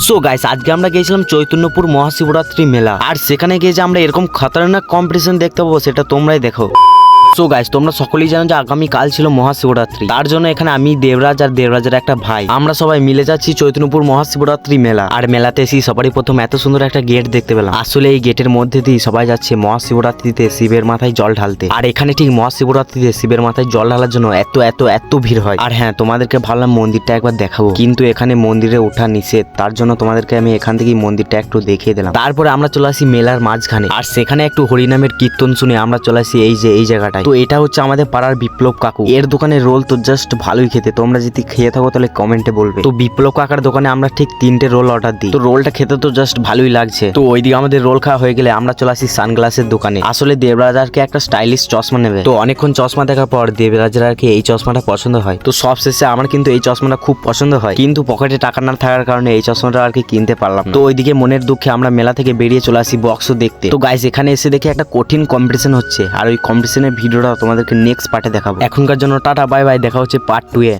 So guys, আজকে আমরা গিয়েছিলাম চৈতন্যপুর মহাশিবরাত্রি মেলা, আর সেখানে গিয়ে যে আমরা এরকম খতরনাক কম্পিটিশন দেখতে পাবো সেটা তোমরাই দেখো। সো গাইস, তোমরা সকলেই জানো যে আগামী কাল ছিল মহাশিবরাত্রি। তার জন্য এখানে আমি, দেবরাজ আর দেবরাজের একটা ভাই, আমরা সবাই মিলে যাচ্ছি চৈতন্যপুর মহাশিবরাত্রি মেলা। আর মেলাতে এসে সবারই প্রথম এত সুন্দর একটা গেট দেখতে পেলাম। আসলে এই গেটের মধ্যে দিয়ে সবাই যাচ্ছে মহাশিবরাত্রিতে শিবের মাথায় জল ঢালতে। আর এখানে ঠিক মহাশিবরাত্রিতে শিবের মাথায় জল ঢালার জন্য এত এত এত ভিড় হয়। আর হ্যাঁ, তোমাদেরকে ভাবলাম মন্দিরটা একবার দেখাবো, কিন্তু এখানে মন্দিরে ওঠা নিষেধ। তার জন্য তোমাদেরকে আমি এখান থেকেই মন্দিরটা একটু দেখিয়ে দিলাম। তারপরে আমরা চলে আসি মেলার মাঝখানে, আর সেখানে একটু হরিনামের কীর্তন শুনে আমরা চলে আসি এই জায়গাটায়। তো এটা হচ্ছে আমাদের পাড়ার বিপ্লব কাকু। এর দোকানের রোল তো জাস্ট ভালোই খেতে। তোমরা যদি খেয়ে থাকো তাহলে কমেন্টে বলবে। তো বিপ্লব কাকার দোকানে আমরা ঠিক 3টে রোল অর্ডার দিই। তো রোলটা খেতে তো জাস্ট ভালোই লাগছে। তো ওইদিকে আমাদের রোল খাওয়া হয়ে গেলে আমরা চলে আসি সানগ্লাসের দোকানে। আসলে দেবরাজারকে একটা স্টাইলিশ চশমা নেবে। তো অনেকক্ষণ চশমা দেখার পর দেবরাজারকে এই চশমাটা পছন্দ হয়। তো সব শেষে আমার কিন্তু এই চশমাটা খুব পছন্দ হয়, কিন্তু পকেটে টাকা না থাকার কারণে এই চশমাটা আর কি কিনতে পারলাম না। তো ওইদিকে মনের দুঃখে আমরা মেলা থেকে বেরিয়ে চলে আসি বক্স দেখতে। তো গাইস, এখানে এসে দেখে একটা কঠিন কম্পিটিশন হচ্ছে, আর ওই কম্পিটিশনের ভিডিওটা তোমাদেরকে নেক্সট পার্টে দেখাবো। এখনকার জন্য টাটা, বাই বাই, দেখা হচ্ছে পার্ট 2 এ।